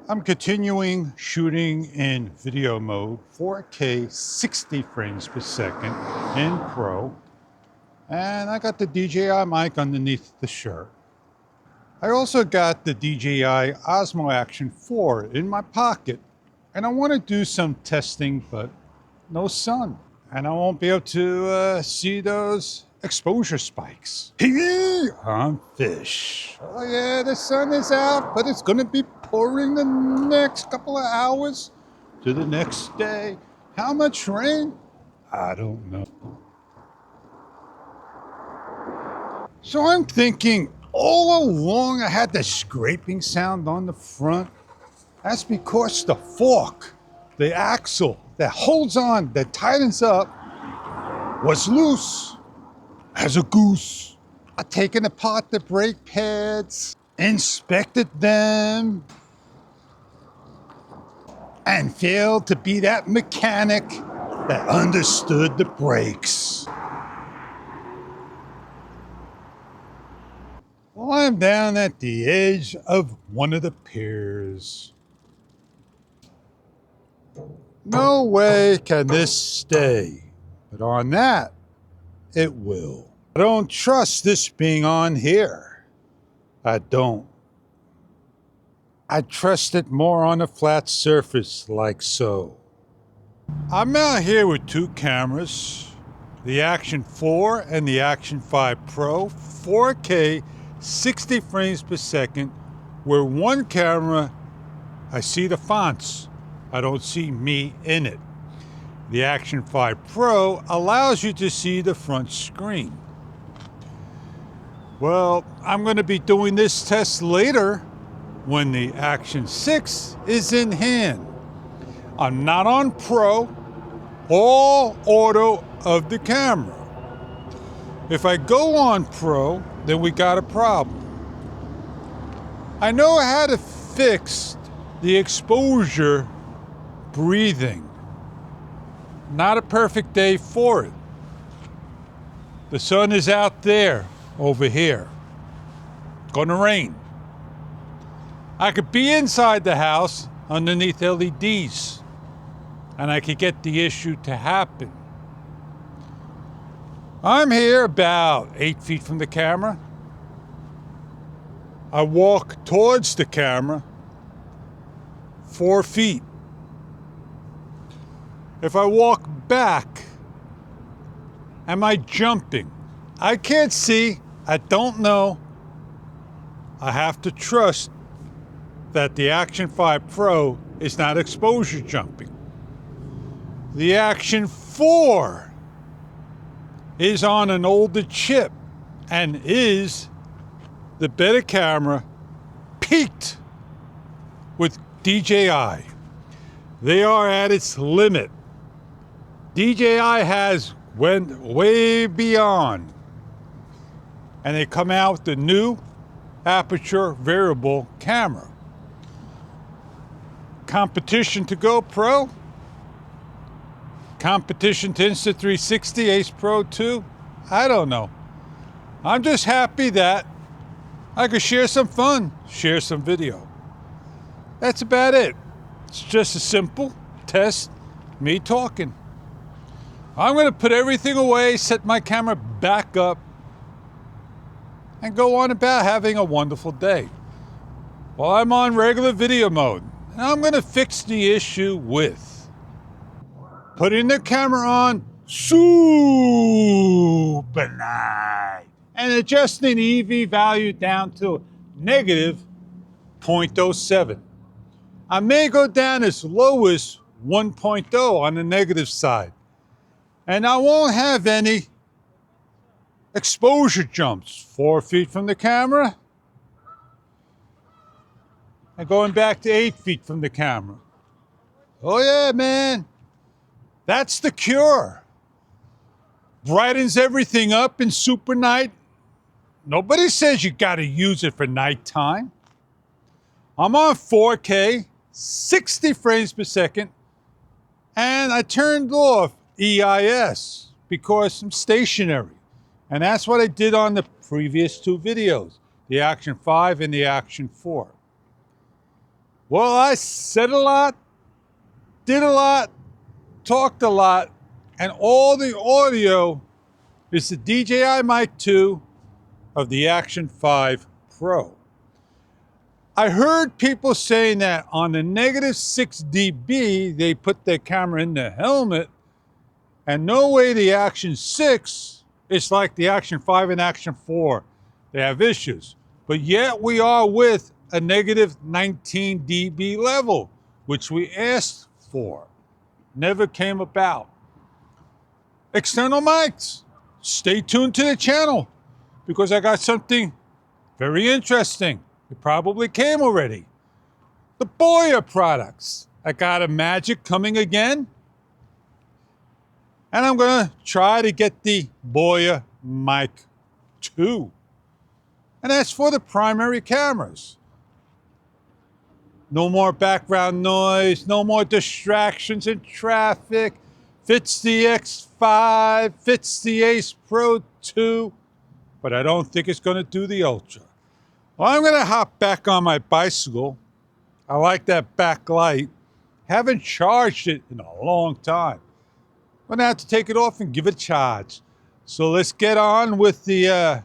I'm continuing shooting in video mode, 4K 60 frames per second in Pro. And I got the DJI mic underneath the shirt. I also got the DJI Osmo Action 4 in my pocket. And I want to do some testing, but no sun. And I won't be able to see those exposure spikes. On fish. Oh yeah, the sun is out, but it's gonna be pouring the next couple of hours to the next day. How much rain? I don't know. So I'm thinking all along I had the scraping sound on the front. That's because the fork, the axle that holds on, that tightens up, was loose as a goose. I've taken apart the brake pads, inspected them, and failed to be that mechanic that understood the brakes. Well, I'm down at the edge of one of the piers. No way can this stay, but on that, it will. I don't trust this being on here. I don't. I trust it more on a flat surface like so. I'm out here with two cameras, the Action 4 and the Action 5 Pro, 4K 60 frames per second, where one camera, I see the fonts. I don't see me in it. The Action 5 Pro allows you to see the front screen. Well, I'm going to be doing this test later when the Action 6 is in hand. I'm not on Pro, all auto of the camera. If I go on Pro, then we got a problem. I know how to fix the exposure breathing. Not a perfect day for it. The sun is out there, over here. It's gonna rain. I could be inside the house underneath LEDs, and I could get the issue to happen. I'm here about 8 feet from the camera. I walk towards the camera 4 feet. If I walk back, am I jumping? I can't see, I don't know. I have to trust that the Action 5 Pro is not exposure jumping. The Action 4 is on an older chip and is the better camera, peaked with DJI. They are at its limit. DJI has went way beyond, and they come out with the new aperture variable camera. Competition to GoPro, competition to Insta360 Ace Pro 2, I don't know. I'm just happy that I could share some fun, share some video. That's about it. It's just a simple test, me talking. I'm going to put everything away, set my camera back up, and go on about having a wonderful day. Well, I'm on regular video mode, and I'm going to fix the issue with putting the camera on super night and adjusting the EV value down to negative 0.07. I may go down as low as 1.0 on the negative side. And I won't have any exposure jumps. 4 feet from the camera. And going back to 8 feet from the camera. Oh yeah, man. That's the cure. Brightens everything up in super night. Nobody says you gotta use it for nighttime. I'm on 4K, 60 frames per second, and I turned off EIS because I'm stationary. And that's what I did on the previous two videos, the Action 5 and the Action 4. Well, I said a lot, did a lot, talked a lot, and all the audio is the DJI Mic 2 of the Action 5 Pro. I heard people saying that on the -6 dB, they put their camera in the helmet, and no way the Action 6 is like the Action 5 and Action 4. They have issues. But yet we are with a -19 dB level, which we asked for. Never came about. External mics. Stay tuned to the channel because I got something very interesting. It probably came already. The Boya products. I got a Magic coming again. And I'm gonna try to get the Boya Mic 2. And that's for the primary cameras. No more background noise, no more distractions in traffic. Fits the X5, fits the Ace Pro 2, but I don't think it's gonna do the Ultra. Well, I'm gonna hop back on my bicycle. I like that backlight. Haven't charged it in a long time. I'm gonna have to take it off and give it a charge. So let's get on with the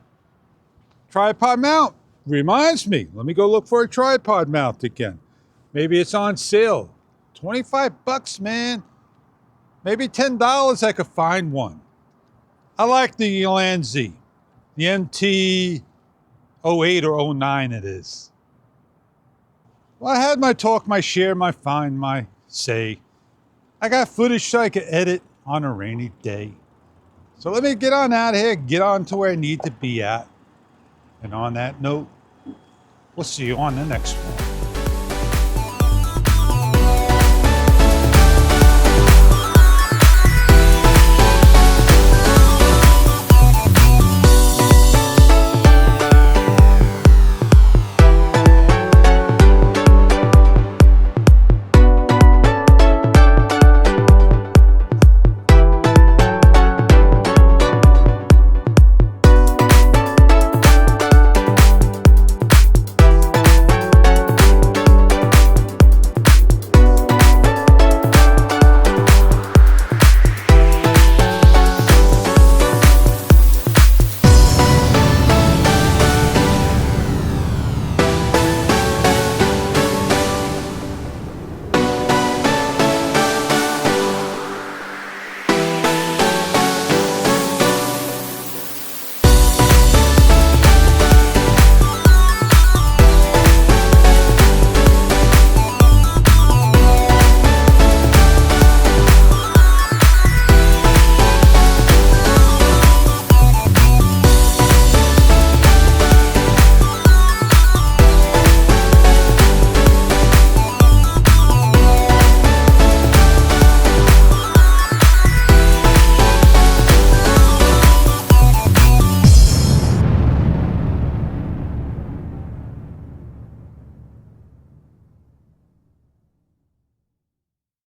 tripod mount. Reminds me, let me go look for a tripod mount again. Maybe it's on sale. 25 bucks, man. Maybe $10 I could find one. I like the Lanzi, the MT-08 or 09 it is. Well, I had my talk, my share, my find, my say. I got footage so I could edit on a rainy day. So let me get on out of here, get on to where I need to be at. And on that note, we'll see you on the next one.